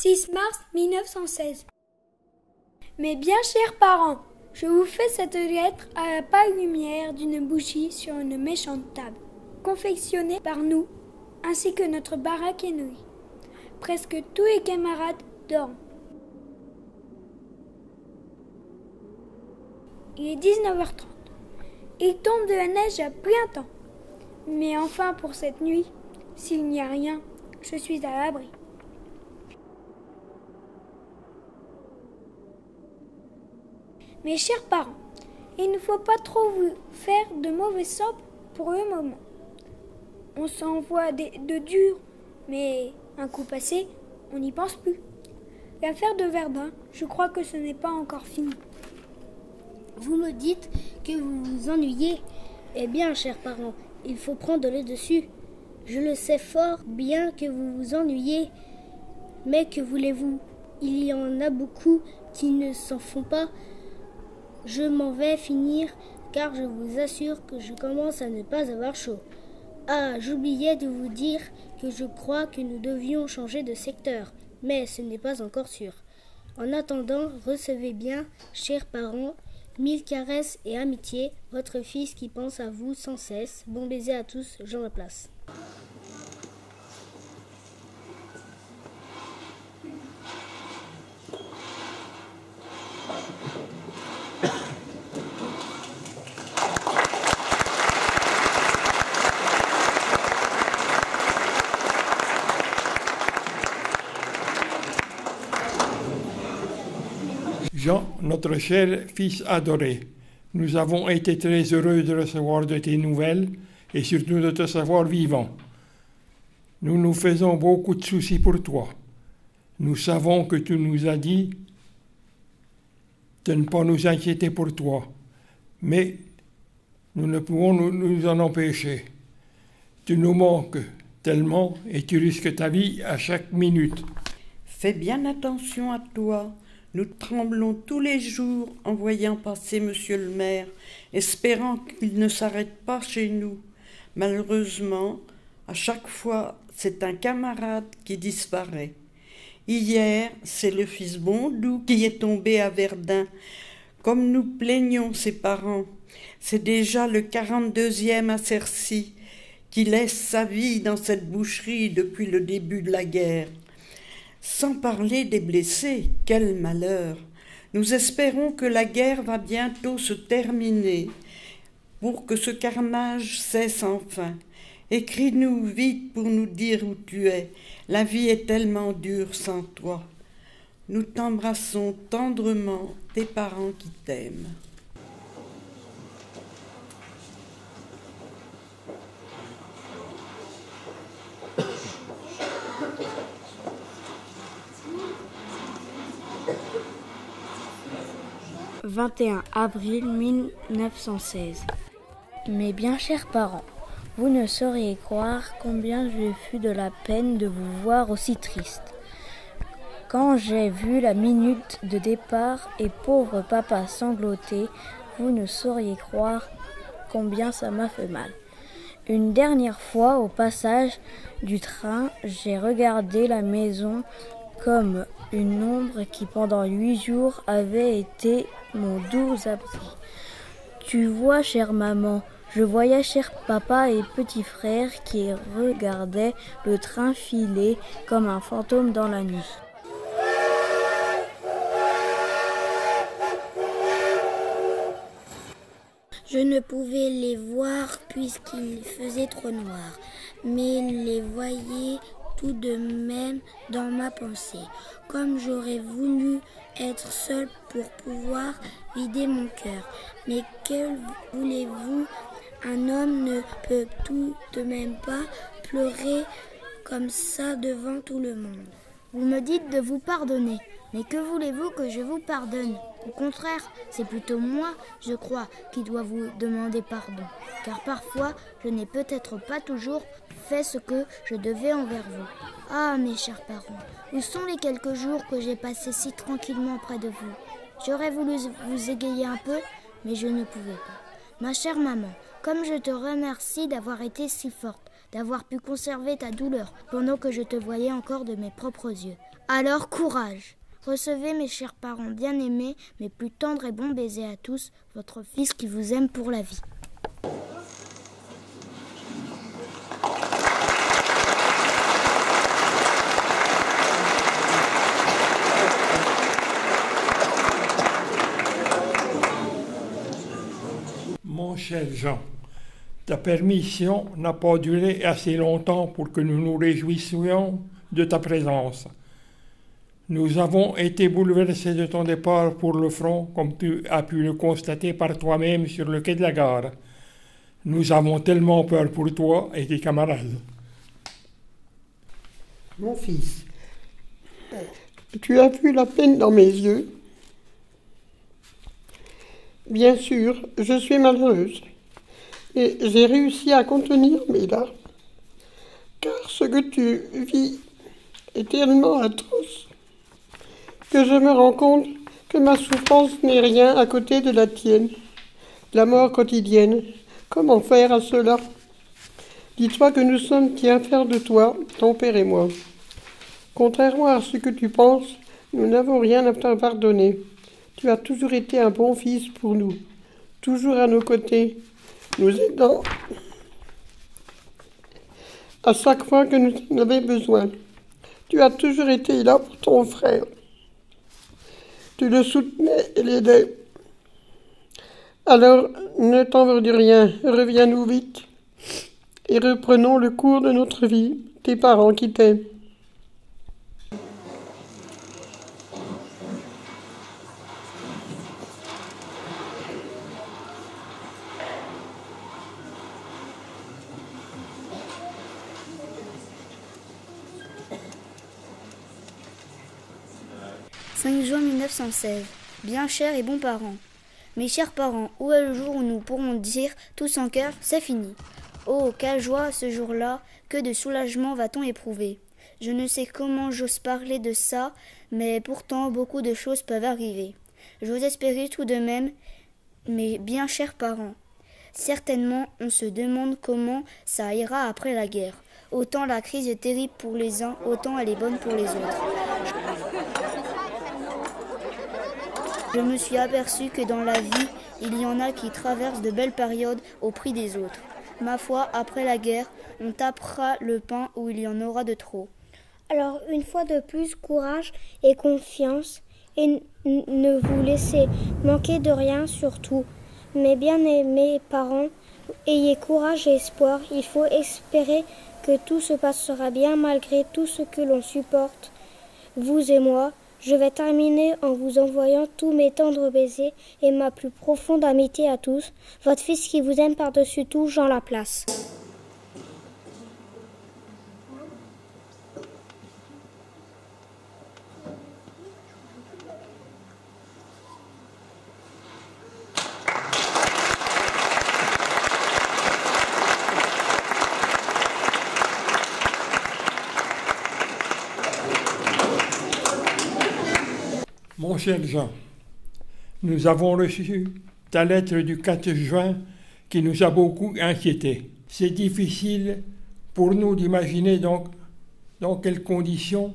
6 mars 1916. Mes bien chers parents, je vous fais cette lettre à la pâle lumière d'une bougie sur une méchante table, confectionnée par nous, ainsi que notre baraque ennemie. Presque tous les camarades dorment. Il est 19h30. Il tombe de la neige à plein temps. Mais enfin pour cette nuit, s'il n'y a rien, je suis à l'abri. Mes chers parents, il ne faut pas trop vous faire de mauvais sorts pour le moment. On s'envoie de dur, mais un coup passé, on n'y pense plus. L'affaire de Verdun, je crois que ce n'est pas encore fini. Vous me dites que vous vous ennuyez. Eh bien, chers parents, il faut prendre le dessus. Je le sais fort bien que vous vous ennuyez. Mais que voulez-vous? Il y en a beaucoup qui ne s'en font pas. Je m'en vais finir, car je vous assure que je commence à ne pas avoir chaud. Ah, j'oubliais de vous dire que je crois que nous devions changer de secteur, mais ce n'est pas encore sûr. En attendant, recevez bien, chers parents, 1000 caresses et amitiés, votre fils qui pense à vous sans cesse. Bon baiser à tous, Jean Laplace. Jean, notre cher fils adoré, nous avons été très heureux de recevoir de tes nouvelles et surtout de te savoir vivant. Nous nous faisons beaucoup de soucis pour toi. Nous savons que tu nous as dit de ne pas nous inquiéter pour toi, mais nous ne pouvons nous en empêcher. Tu nous manques, tellement, et tu risques ta vie à chaque minute. Fais bien attention à toi. Nous tremblons tous les jours en voyant passer monsieur le maire, espérant qu'il ne s'arrête pas chez nous. Malheureusement, à chaque fois, c'est un camarade qui disparaît. Hier, c'est le fils Bondou qui est tombé à Verdun. Comme nous plaignons ses parents, c'est déjà le 42e à Cercy qui laisse sa vie dans cette boucherie depuis le début de la guerre. Sans parler des blessés, quel malheur! Nous espérons que la guerre va bientôt se terminer pour que ce carnage cesse enfin. Écris-nous vite pour nous dire où tu es. La vie est tellement dure sans toi. Nous t'embrassons tendrement, tes parents qui t'aiment. « 21 avril 1916. Mes bien chers parents, vous ne sauriez croire combien j'ai eu de la peine de vous voir aussi triste. Quand j'ai vu la minute de départ et pauvre papa sangloter, vous ne sauriez croire combien ça m'a fait mal. Une dernière fois, au passage du train, j'ai regardé la maison comme une ombre qui pendant 8 jours avait été mon doux abri. Tu vois, chère maman, je voyais cher papa et petit frère qui regardaient le train filer comme un fantôme dans la nuit. Je ne pouvais les voir puisqu'il faisait trop noir, mais les voyais tout de même dans ma pensée, comme j'aurais voulu être seule pour pouvoir vider mon cœur. Mais que voulez-vous, un homme ne peut tout de même pas pleurer comme ça devant tout le monde. Vous me dites de vous pardonner, mais que voulez-vous que je vous pardonne? Au contraire, c'est plutôt moi, je crois, qui dois vous demander pardon, car parfois, je n'ai peut-être pas toujours fait ce que je devais envers vous. Ah, mes chers parents, où sont les quelques jours que j'ai passés si tranquillement près de vous? J'aurais voulu vous égayer un peu, mais je ne pouvais pas. Ma chère maman, comme je te remercie d'avoir été si forte, d'avoir pu conserver ta douleur pendant que je te voyais encore de mes propres yeux. Alors, courage! Recevez, mes chers parents bien-aimés, mes plus tendres et bons baisers à tous, votre fils qui vous aime pour la vie. Mon cher Jean, ta permission n'a pas duré assez longtemps pour que nous nous réjouissions de ta présence. Nous avons été bouleversés de ton départ pour le front, comme tu as pu le constater par toi-même sur le quai de la gare. Nous avons tellement peur pour toi et tes camarades. Mon fils, tu as vu la peine dans mes yeux. Bien sûr, je suis malheureuse, et j'ai réussi à contenir mes larmes, car ce que tu vis est tellement atroce que je me rends compte que ma souffrance n'est rien à côté de la tienne, la mort quotidienne. Comment faire à cela? Dis-toi que nous sommes bien fiers de toi, ton père et moi. Contrairement à ce que tu penses, nous n'avons rien à te pardonner. Tu as toujours été un bon fils pour nous, toujours à nos côtés, nous aidant à chaque fois que nous en avions besoin. Tu as toujours été là pour ton frère. Tu le soutenais et l'aidais. Alors, ne t'en veux de rien, reviens-nous vite et reprenons le cours de notre vie, tes parents qui t'aiment. « 5 juin 1916. Bien chers et bons parents. Mes chers parents, où est le jour où nous pourrons dire tous en cœur, c'est fini. Oh, quelle joie ce jour-là, que de soulagement va-t-on éprouver. Je ne sais comment j'ose parler de ça, mais pourtant beaucoup de choses peuvent arriver. J'ose espérer tout de même, mes bien chers parents. Certainement, on se demande comment ça ira après la guerre. Autant la crise est terrible pour les uns, autant elle est bonne pour les autres. Je me suis aperçu que dans la vie, il y en a qui traversent de belles périodes au prix des autres. Ma foi, après la guerre, on tapera le pain où il y en aura de trop. Alors, une fois de plus, courage et confiance, et ne vous laissez manquer de rien surtout. Mes bien-aimés parents, ayez courage et espoir. Il faut espérer que tout se passera bien malgré tout ce que l'on supporte, vous et moi. Je vais terminer en vous envoyant tous mes tendres baisers et ma plus profonde amitié à tous. Votre fils qui vous aime par-dessus tout, Jean Laplace. Mon cher Jean, nous avons reçu ta lettre du 4 juin qui nous a beaucoup inquiétés. C'est difficile pour nous d'imaginer donc dans quelles conditions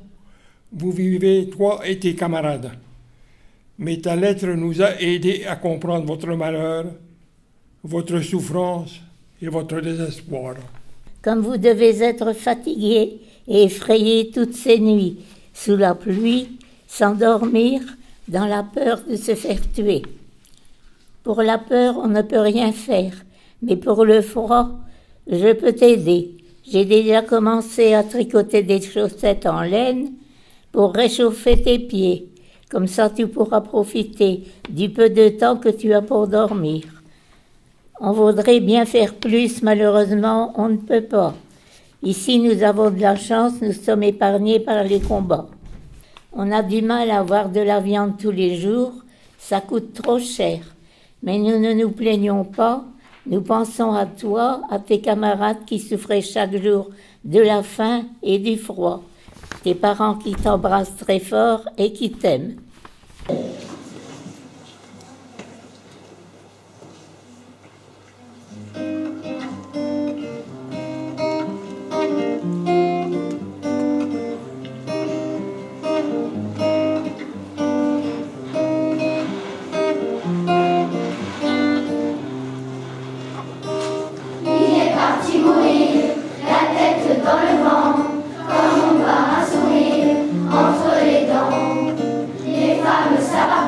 vous vivez, toi et tes camarades. Mais ta lettre nous a aidés à comprendre votre malheur, votre souffrance et votre désespoir. Comme vous devez être fatigué et effrayé toutes ces nuits, sous la pluie, sans dormir, dans la peur de se faire tuer. Pour la peur, on ne peut rien faire, mais pour le froid, je peux t'aider. J'ai déjà commencé à tricoter des chaussettes en laine pour réchauffer tes pieds. Comme ça, tu pourras profiter du peu de temps que tu as pour dormir. On voudrait bien faire plus, malheureusement, on ne peut pas. Ici, nous avons de la chance, nous sommes épargnés par les combats. On a du mal à avoir de la viande tous les jours, ça coûte trop cher. Mais nous ne nous plaignons pas, nous pensons à toi, à tes camarades qui souffraient chaque jour de la faim et du froid. Tes parents qui t'embrassent très fort et qui t'aiment. Entre les dents, les femmes s'abattent.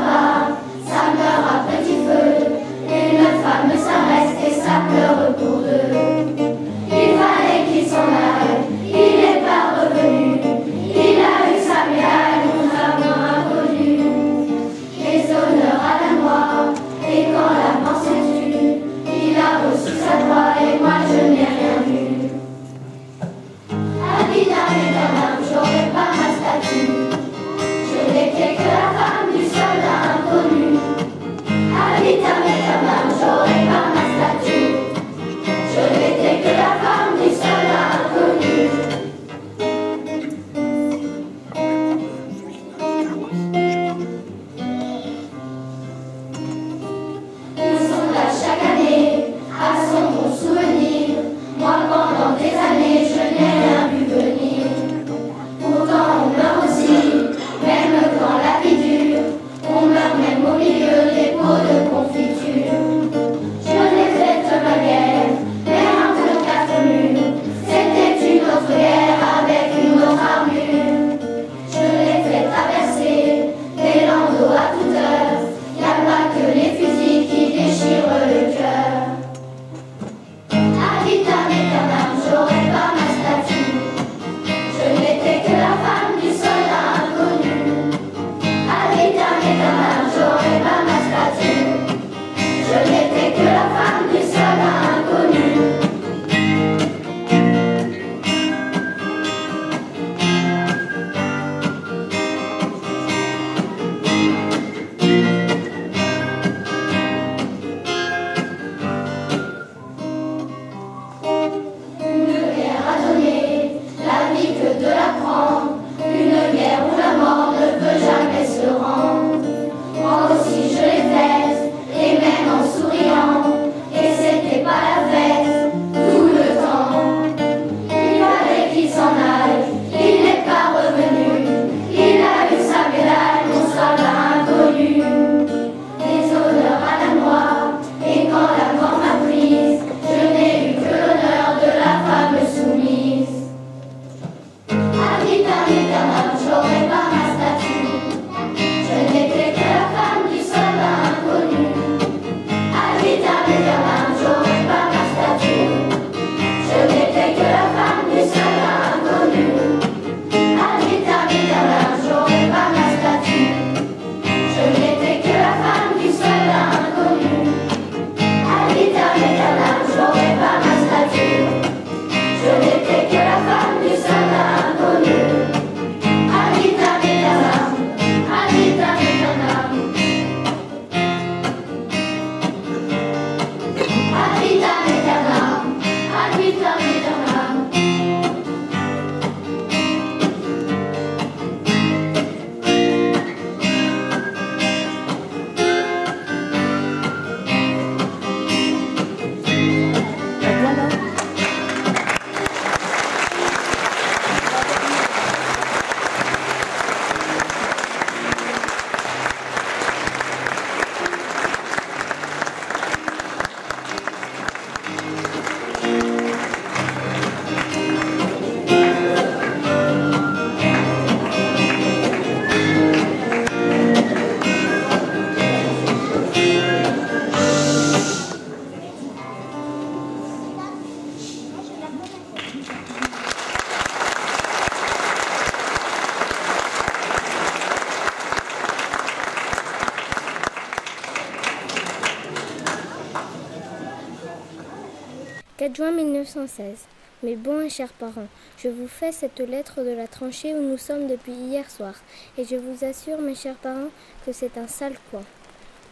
4 juin 1916. Mes bons et chers parents, je vous fais cette lettre de la tranchée où nous sommes depuis hier soir. Et je vous assure, mes chers parents, que c'est un sale coin.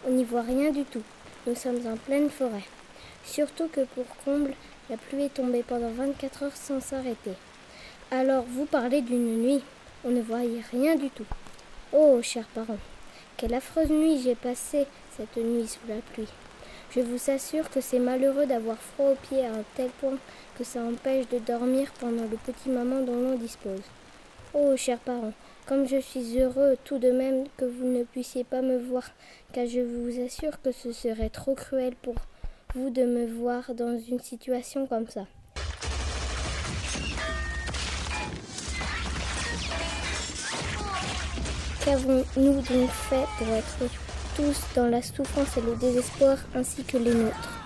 On n'y voit rien du tout. Nous sommes en pleine forêt. Surtout que pour comble, la pluie est tombée pendant 24 heures sans s'arrêter. Alors, vous parlez d'une nuit. On ne voyait rien du tout. Oh, chers parents, quelle affreuse nuit j'ai passée cette nuit sous la pluie. Je vous assure que c'est malheureux d'avoir froid aux pieds à un tel point que ça empêche de dormir pendant le petit moment dont l'on dispose. Oh, chers parents, comme je suis heureux tout de même que vous ne puissiez pas me voir, car je vous assure que ce serait trop cruel pour vous de me voir dans une situation comme ça. Qu'avons-nous donc fait pour être tous dans la souffrance et le désespoir ainsi que les nôtres?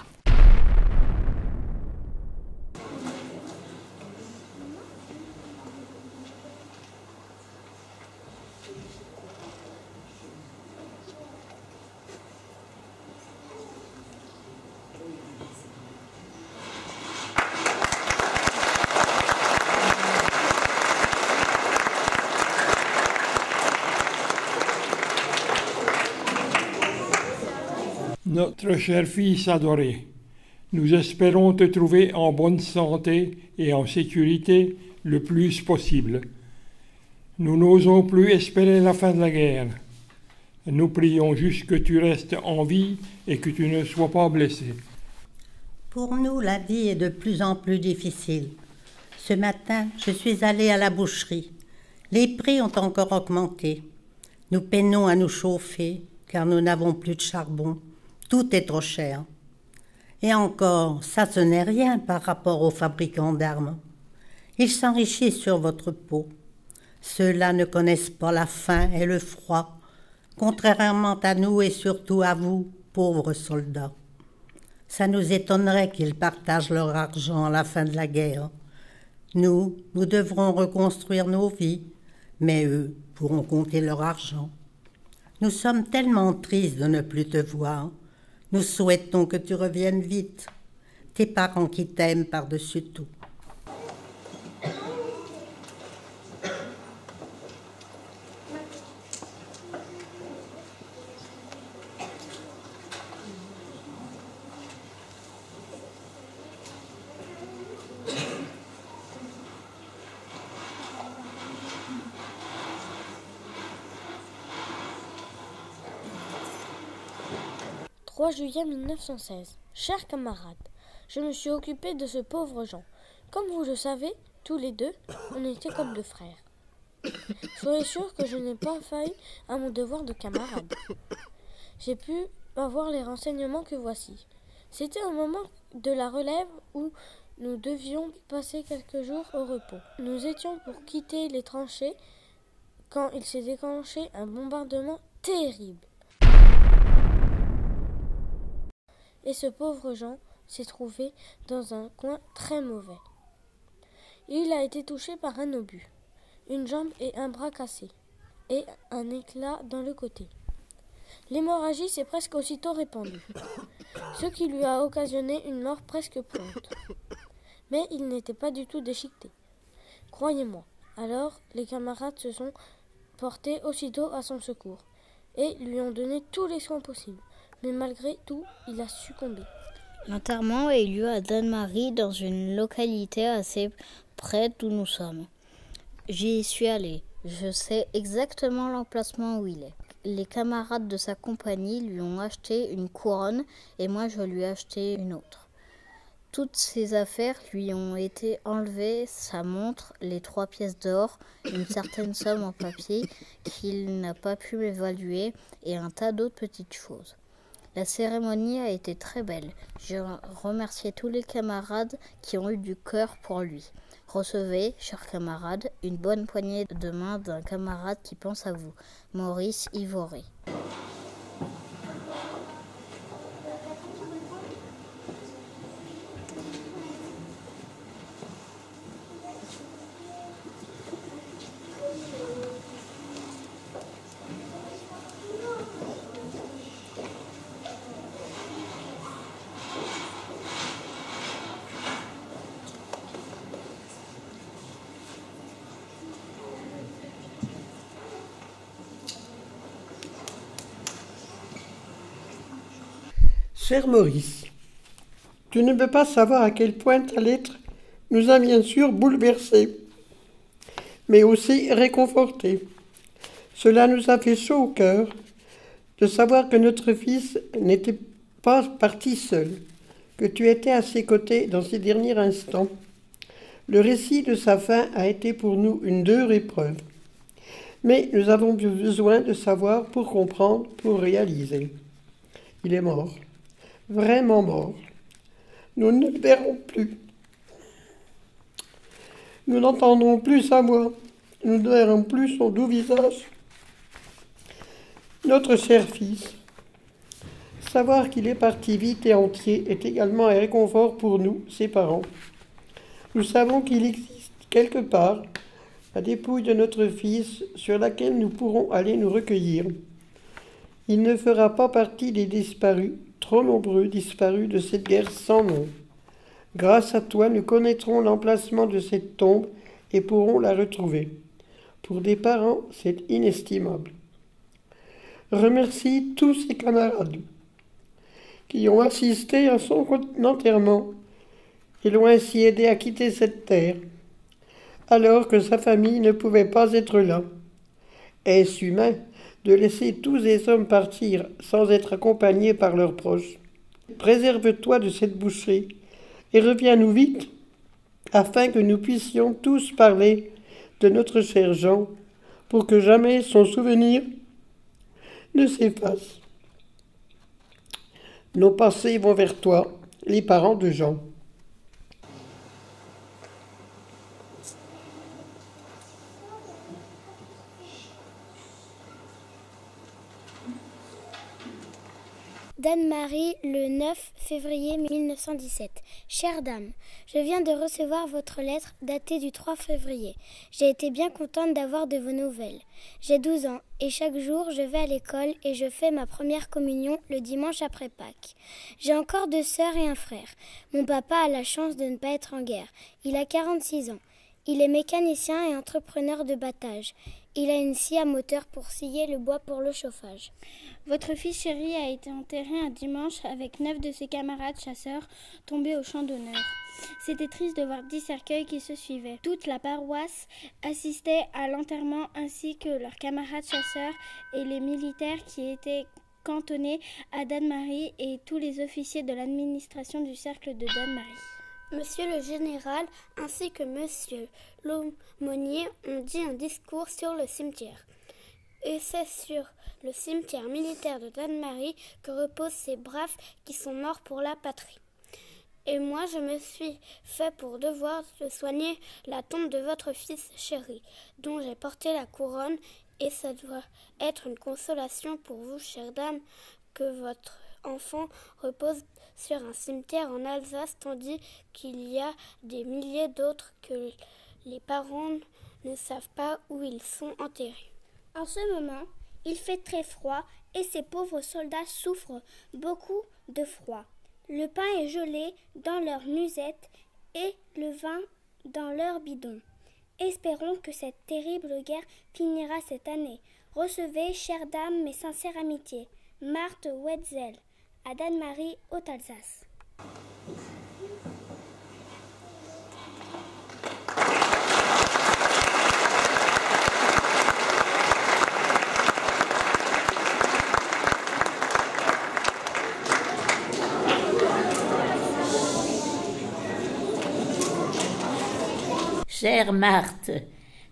Notre cher fils adoré, nous espérons te trouver en bonne santé et en sécurité le plus possible. Nous n'osons plus espérer la fin de la guerre. Nous prions juste que tu restes en vie et que tu ne sois pas blessé. Pour nous, la vie est de plus en plus difficile. Ce matin, je suis allée à la boucherie. Les prix ont encore augmenté. Nous peinons à nous chauffer car nous n'avons plus de charbon. Tout est trop cher. Et encore, ça ce n'est rien par rapport aux fabricants d'armes. Ils s'enrichissent sur votre peau. Ceux-là ne connaissent pas la faim et le froid, contrairement à nous et surtout à vous, pauvres soldats. Ça nous étonnerait qu'ils partagent leur argent à la fin de la guerre. Nous devrons reconstruire nos vies, mais eux pourront compter leur argent. Nous sommes tellement tristes de ne plus te voir. Nous souhaitons que tu reviennes vite. Tes parents qui t'aiment par-dessus tout. « 3 juillet 1916. Chers camarades, je me suis occupé de ce pauvre Jean. Comme vous le savez, tous les deux, on était comme deux frères. Soyez sûr que je n'ai pas failli à mon devoir de camarade. J'ai pu avoir les renseignements que voici. C'était au moment de la relève où nous devions passer quelques jours au repos. Nous étions pour quitter les tranchées quand il s'est déclenché un bombardement terrible. Et ce pauvre Jean s'est trouvé dans un coin très mauvais. Il a été touché par un obus, une jambe et un bras cassés, et un éclat dans le côté. L'hémorragie s'est presque aussitôt répandue, ce qui lui a occasionné une mort presque prompte. Mais il n'était pas du tout déchiqueté. Croyez-moi. Alors, les camarades se sont portés aussitôt à son secours et lui ont donné tous les soins possibles. Mais malgré tout, il a succombé. L'enterrement a eu lieu à Danemarie, dans une localité assez près d'où nous sommes. J'y suis allée. Je sais exactement l'emplacement où il est. Les camarades de sa compagnie lui ont acheté une couronne et moi je lui ai acheté une autre. Toutes ses affaires lui ont été enlevées, sa montre, les 3 pièces d'or, une certaine somme en papier qu'il n'a pas pu évaluer et un tas d'autres petites choses. La cérémonie a été très belle. Je remercie tous les camarades qui ont eu du cœur pour lui. Recevez, chers camarades, une bonne poignée de main d'un camarade qui pense à vous. Maurice Ivoré. Cher Maurice, tu ne peux pas savoir à quel point ta lettre nous a bien sûr bouleversés, mais aussi réconfortés. Cela nous a fait chaud au cœur de savoir que notre fils n'était pas parti seul, que tu étais à ses côtés dans ces derniers instants. Le récit de sa fin a été pour nous une dure épreuve, mais nous avons besoin de savoir pour comprendre, pour réaliser. Il est mort. Vraiment mort. Nous ne le verrons plus. Nous n'entendrons plus sa voix. Nous ne verrons plus son doux visage. Notre cher fils, savoir qu'il est parti vite et entier est également un réconfort pour nous, ses parents. Nous savons qu'il existe quelque part la dépouille de notre fils sur laquelle nous pourrons aller nous recueillir. Il ne fera pas partie des disparus, trop nombreux disparus de cette guerre sans nom. Grâce à toi, nous connaîtrons l'emplacement de cette tombe et pourrons la retrouver. Pour des parents, c'est inestimable. Remercie tous ses camarades qui ont assisté à son enterrement et l'ont ainsi aidé à quitter cette terre, alors que sa famille ne pouvait pas être là. Est-ce humain de laisser tous les hommes partir sans être accompagnés par leurs proches? Préserve-toi de cette boucherie et reviens-nous vite, afin que nous puissions tous parler de notre cher Jean, pour que jamais son souvenir ne s'efface. Nos pensées vont vers toi, les parents de Jean. Danemarie, le 9 février 1917. Chère dame, je viens de recevoir votre lettre datée du 3 février. J'ai été bien contente d'avoir de vos nouvelles. J'ai 12 ans et chaque jour je vais à l'école et je fais ma première communion le dimanche après Pâques. J'ai encore 2 sœurs et un frère. Mon papa a la chance de ne pas être en guerre. Il a 46 ans. Il est mécanicien et entrepreneur de battage. Il a une scie à moteur pour scier le bois pour le chauffage. Votre fils chéri a été enterré un dimanche avec 9 de ses camarades chasseurs tombés au champ d'honneur. C'était triste de voir 10 cercueils qui se suivaient. Toute la paroisse assistait à l'enterrement ainsi que leurs camarades chasseurs et les militaires qui étaient cantonnés à Danemarie et tous les officiers de l'administration du cercle de Danemarie. Monsieur le général ainsi que monsieur l'aumônier ont dit un discours sur le cimetière. Et c'est sur le cimetière militaire de Danemarie que reposent ces braves qui sont morts pour la patrie. Et moi, je me suis fait pour devoir de soigner la tombe de votre fils chéri, dont j'ai porté la couronne, et ça doit être une consolation pour vous, chère dame, que votre enfant repose sur un cimetière en Alsace, tandis qu'il y a des milliers d'autres que les parents ne savent pas où ils sont enterrés. En ce moment, il fait très froid et ces pauvres soldats souffrent beaucoup de froid. Le pain est gelé dans leur musette et le vin dans leur bidon. Espérons que cette terrible guerre finira cette année. Recevez, chère dame, mes sincères amitiés. Marthe Wetzel, à Danemarie, Haute-Alsace. Chère Marthe,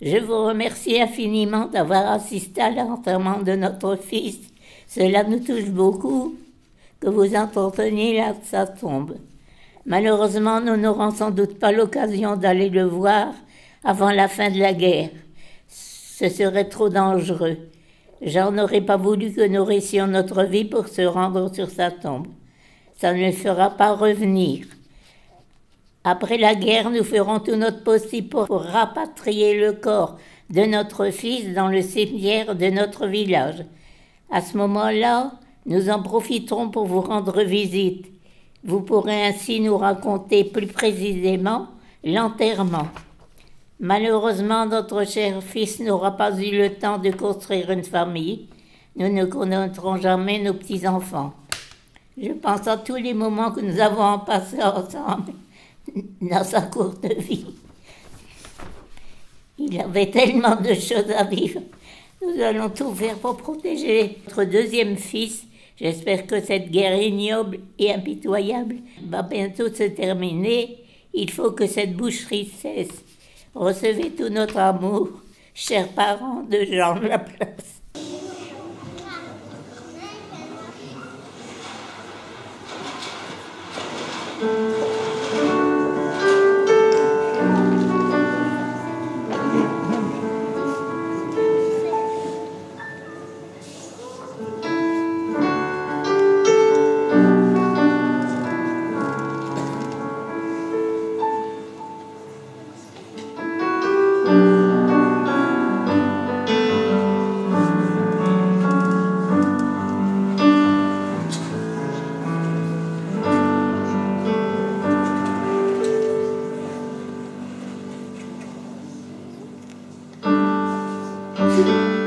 je vous remercie infiniment d'avoir assisté à l'enterrement de notre fils. Cela nous touche beaucoup que vous entreteniez sa tombe. Malheureusement, nous n'aurons sans doute pas l'occasion d'aller le voir avant la fin de la guerre. Ce serait trop dangereux. J'en n'aurais pas voulu que nous risquions notre vie pour se rendre sur sa tombe. Ça ne le fera pas revenir. Après la guerre, nous ferons tout notre possible pour rapatrier le corps de notre fils dans le cimetière de notre village. À ce moment-là, nous en profiterons pour vous rendre visite. Vous pourrez ainsi nous raconter plus précisément l'enterrement. Malheureusement, notre cher fils n'aura pas eu le temps de construire une famille. Nous ne connaîtrons jamais nos petits-enfants. Je pense à tous les moments que nous avons passés ensemble dans sa courte vie. Il avait tellement de choses à vivre. Nous allons tout faire pour protéger notre deuxième fils. J'espère que cette guerre ignoble et impitoyable va bientôt se terminer. Il faut que cette boucherie cesse. Recevez tout notre amour, chers parents de Jean Laplace. Thank you.